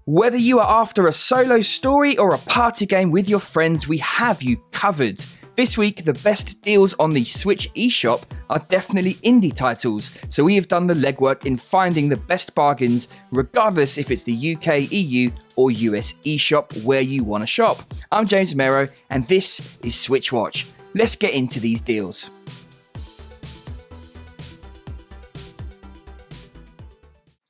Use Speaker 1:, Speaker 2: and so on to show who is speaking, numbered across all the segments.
Speaker 1: Whether you are after a solo story or a party game with your friends, we have you covered. This week, the best deals on the Switch eShop are definitely indie titles, so we have done the legwork in finding the best bargains, regardless if it's the UK, EU, or US eShop where you want to shop. I'm James Mero, and this is SwitchWatch. Let's get into these deals.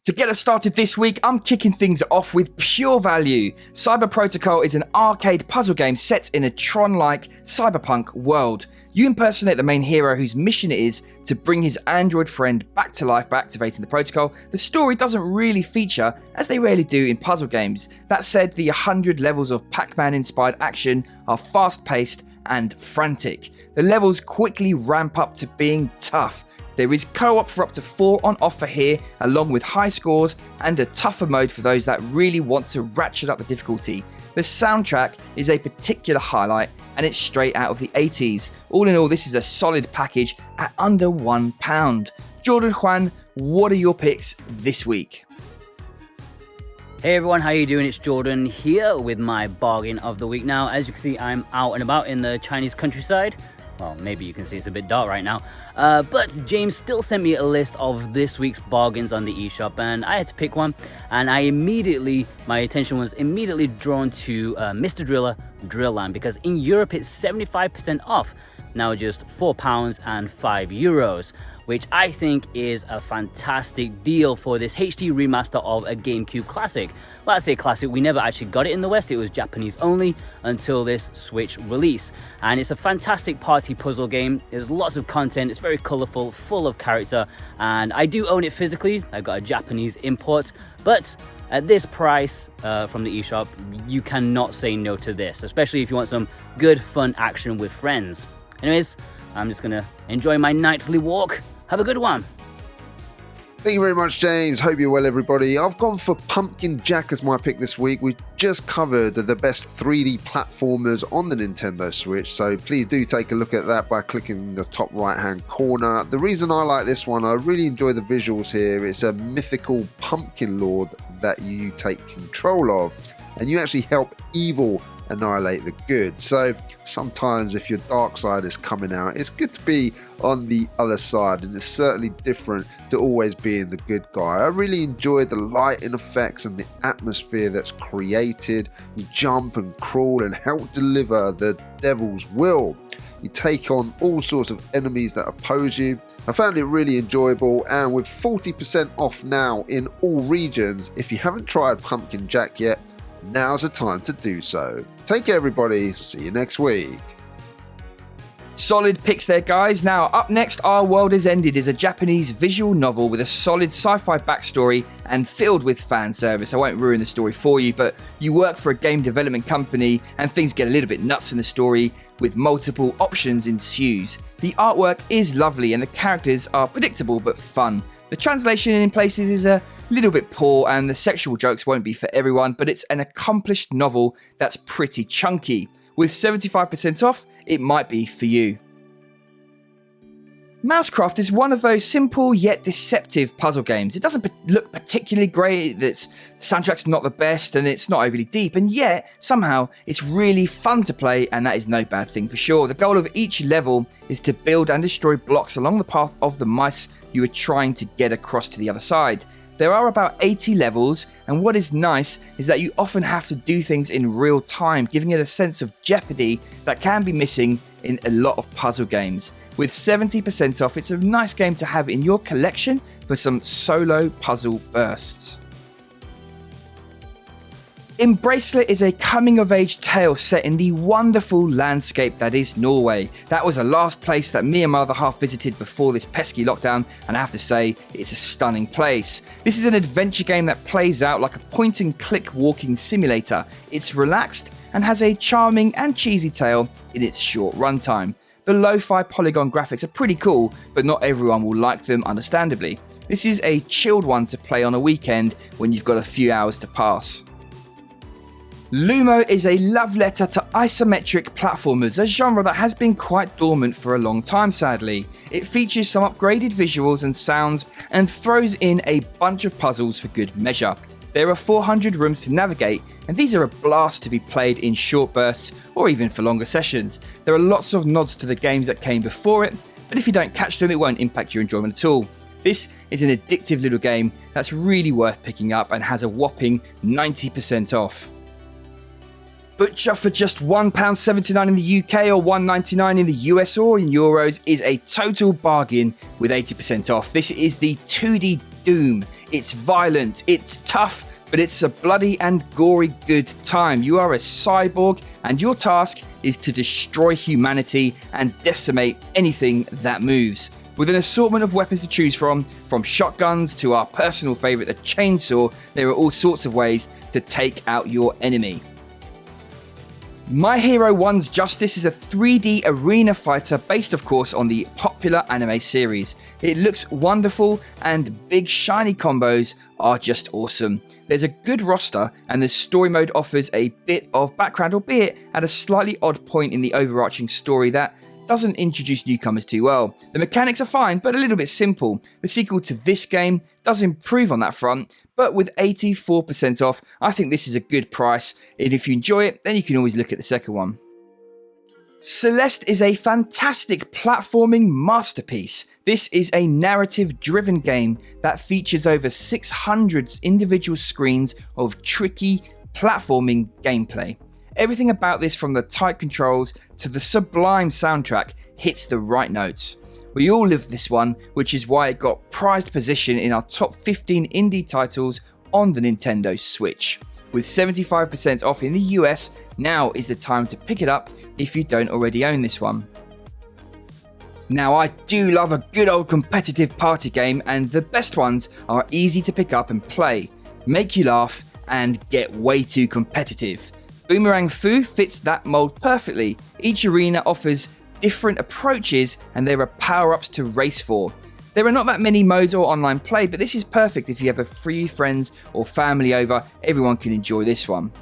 Speaker 1: To get us started this week, I'm kicking things off with pure value. Cyber Protocol is an arcade puzzle game set in a Tron-like cyberpunk world. You impersonate the main hero whose mission it is to bring his android friend back to life by activating the protocol. The story doesn't really feature, as they rarely do in puzzle games. That said, the 100 levels of Pac-Man inspired action are fast-paced and frantic. The levels quickly ramp up to being tough. There is co-op for up to 4 on offer here, along with high scores and a tougher mode for those that really want to ratchet up the difficulty. The soundtrack is a particular highlight, and it's straight out of the 80s. All in all, this is a solid package at under £1. Jordan, Juan, what are your picks this week?
Speaker 2: Hey everyone, how you doing? It's Jordan here with my bargain of the week. Now, as you can see, I'm out and about in the Chinese countryside. Well, maybe you can see it's a bit dark right now. But James still sent me a list of this week's bargains on the eShop, and I had to pick one. And my attention was immediately drawn to Mr. Driller, DrillLand, because in Europe it's 75% off. Now just £4 and €5, which I think is a fantastic deal for this HD remaster of a GameCube classic. Well, I say classic, we never actually got it in the West, it was Japanese only until this Switch release. And it's a fantastic party puzzle game, there's lots of content, it's very colourful, full of character, and I do own it physically, I got a Japanese import, but at this price from the eShop, you cannot say no to this, especially if you want some good fun action with friends. Anyways, I'm just gonna enjoy my nightly walk. Have a good one.
Speaker 3: Thank you very much, James. Hope you're well, everybody. I've gone for Pumpkin Jack as my pick this week. We just covered the best 3D platformers on the Nintendo Switch, so please do take a look at that by clicking the top right-hand corner. The reason I like this one, I really enjoy the visuals here. It's a mythical pumpkin lord that you take control of, and you actually help evil annihilate the good. So sometimes if your dark side is coming out, it's good to be on the other side, and it's certainly different to always being the good guy. I really enjoyed the lighting effects and the atmosphere that's created. You jump and crawl and help deliver the devil's will. You take on all sorts of enemies that oppose you. I found it really enjoyable, and with 40% off now in all regions, if you haven't tried Pumpkin Jack yet, now's the time to do so. Take care, everybody. See you next week.
Speaker 1: Solid picks there, guys. Now, up next, Our World Is Ended is a Japanese visual novel with a solid sci-fi backstory and filled with fan service. I won't ruin the story for you, but you work for a game development company and things get a little bit nuts in the story with multiple options ensues. The artwork is lovely and the characters are predictable but fun. The translation in places is a little bit poor and the sexual jokes won't be for everyone, but it's an accomplished novel that's pretty chunky. With 75% off, it might be for you. Mousecraft is one of those simple yet deceptive puzzle games. It doesn't look particularly great, the soundtrack's not the best, and it's not overly deep, and yet, somehow, it's really fun to play, and that is no bad thing for sure. The goal of each level is to build and destroy blocks along the path of the mice you are trying to get across to the other side. There are about 80 levels, and what is nice is that you often have to do things in real time, giving it a sense of jeopardy that can be missing in a lot of puzzle games. With 70% off, it's a nice game to have in your collection for some solo puzzle bursts. Embracelet is a coming-of-age tale set in the wonderful landscape that is Norway. That was the last place that me and my other half visited before this pesky lockdown, and I have to say, it's a stunning place. This is an adventure game that plays out like a point-and-click walking simulator. It's relaxed and has a charming and cheesy tale in its short runtime. The lo-fi polygon graphics are pretty cool, but not everyone will like them, understandably. This is a chilled one to play on a weekend when you've got a few hours to pass. Lumo is a love letter to isometric platformers, a genre that has been quite dormant for a long time, sadly. It features some upgraded visuals and sounds and throws in a bunch of puzzles for good measure. There are 400 rooms to navigate, and these are a blast to be played in short bursts or even for longer sessions. There are lots of nods to the games that came before it, but if you don't catch them, it won't impact your enjoyment at all. This is an addictive little game that's really worth picking up and has a whopping 90% off. Butcher for just £1.79 in the UK or £1.99 in the US or in euros is a total bargain with 80% off. This is the 2D Doom. It's violent, it's tough, but it's a bloody and gory good time. You are a cyborg and your task is to destroy humanity and decimate anything that moves. With an assortment of weapons to choose from shotguns to our personal favourite, the chainsaw, there are all sorts of ways to take out your enemy. My Hero 1's Justice is a 3D arena fighter based of course on the popular anime series. It looks wonderful and big shiny combos are just awesome. There's a good roster and the story mode offers a bit of background, albeit at a slightly odd point in the overarching story that doesn't introduce newcomers too well. The mechanics are fine but a little bit simple. The sequel to this game does improve on that front, but with 84% off, I think this is a good price, and if you enjoy it, then you can always look at the second one. Celeste is a fantastic platforming masterpiece. This is a narrative-driven game that features over 600 individual screens of tricky platforming gameplay. Everything about this, from the tight controls to the sublime soundtrack, hits the right notes. We all live this one, which is why it got prized position in our top 15 indie titles on the Nintendo Switch. With 75% off in the US, now is the time to pick it up if you don't already own this one. Now, I do love a good old competitive party game, and the best ones are easy to pick up and play, make you laugh, and get way too competitive. Boomerang Fu fits that mold perfectly. Each arena offers different approaches and there are power-ups to race for. There are not that many modes or online play, but this is perfect if you have a few friends or family over. Everyone can enjoy this one.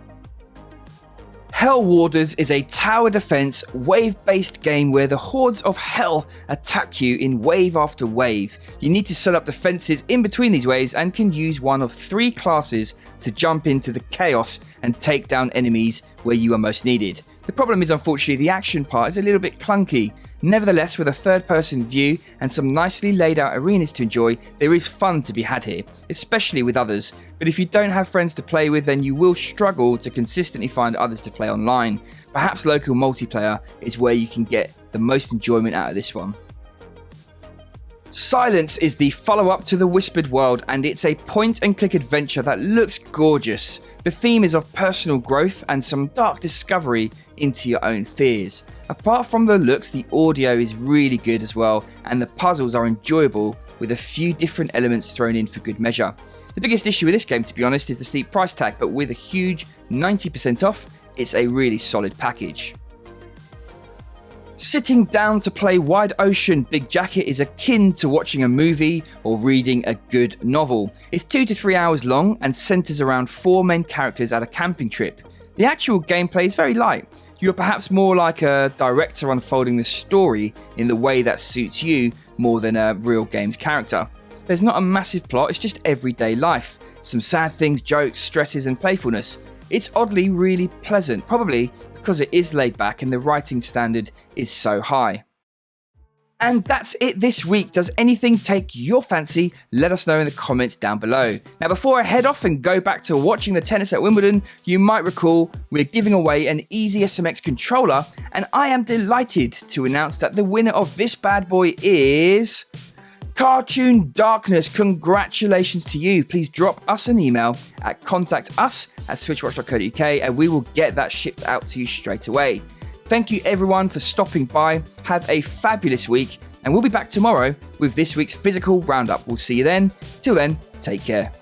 Speaker 1: Hellwarders is a tower defense, wave-based game where the hordes of hell attack you in wave after wave. You need to set up defenses in between these waves and can use one of 3 classes to jump into the chaos and take down enemies where you are most needed. The problem is, unfortunately, the action part is a little bit clunky. Nevertheless, with a third-person view and some nicely laid out arenas to enjoy, there is fun to be had here, especially with others. But if you don't have friends to play with, then you will struggle to consistently find others to play online. Perhaps local multiplayer is where you can get the most enjoyment out of this one. Silence is the follow-up to The Whispered World, and it's a point-and-click adventure that looks gorgeous. The theme is of personal growth and some dark discovery into your own fears. Apart from the looks, the audio is really good as well, and the puzzles are enjoyable with a few different elements thrown in for good measure. The biggest issue with this game, to be honest, is the steep price tag, but with a huge 90% off, it's a really solid package. Sitting down to play Wide Ocean Big Jacket is akin to watching a movie or reading a good novel. It's 2 to 3 hours long and centres around 4 main characters at a camping trip. The actual gameplay is very light. You're perhaps more like a director unfolding the story in the way that suits you more than a real game's character. There's not a massive plot, it's just everyday life. Some sad things, jokes, stresses and playfulness. It's oddly really pleasant, probably because it is laid back and the writing standard is so high. And that's it this week. Does anything take your fancy? Let us know in the comments down below. Now, before I head off and go back to watching the tennis at Wimbledon, you might recall we're giving away an Easy SMX controller, and I am delighted to announce that the winner of this bad boy is Cartoon Darkness. Congratulations to you. Please drop us an email at contact@switchwatch.co.uk and we will get that shipped out to you straight away. Thank you everyone for stopping by. Have a fabulous week, and we'll be back tomorrow with this week's physical roundup. We'll see you then. Till then, take care.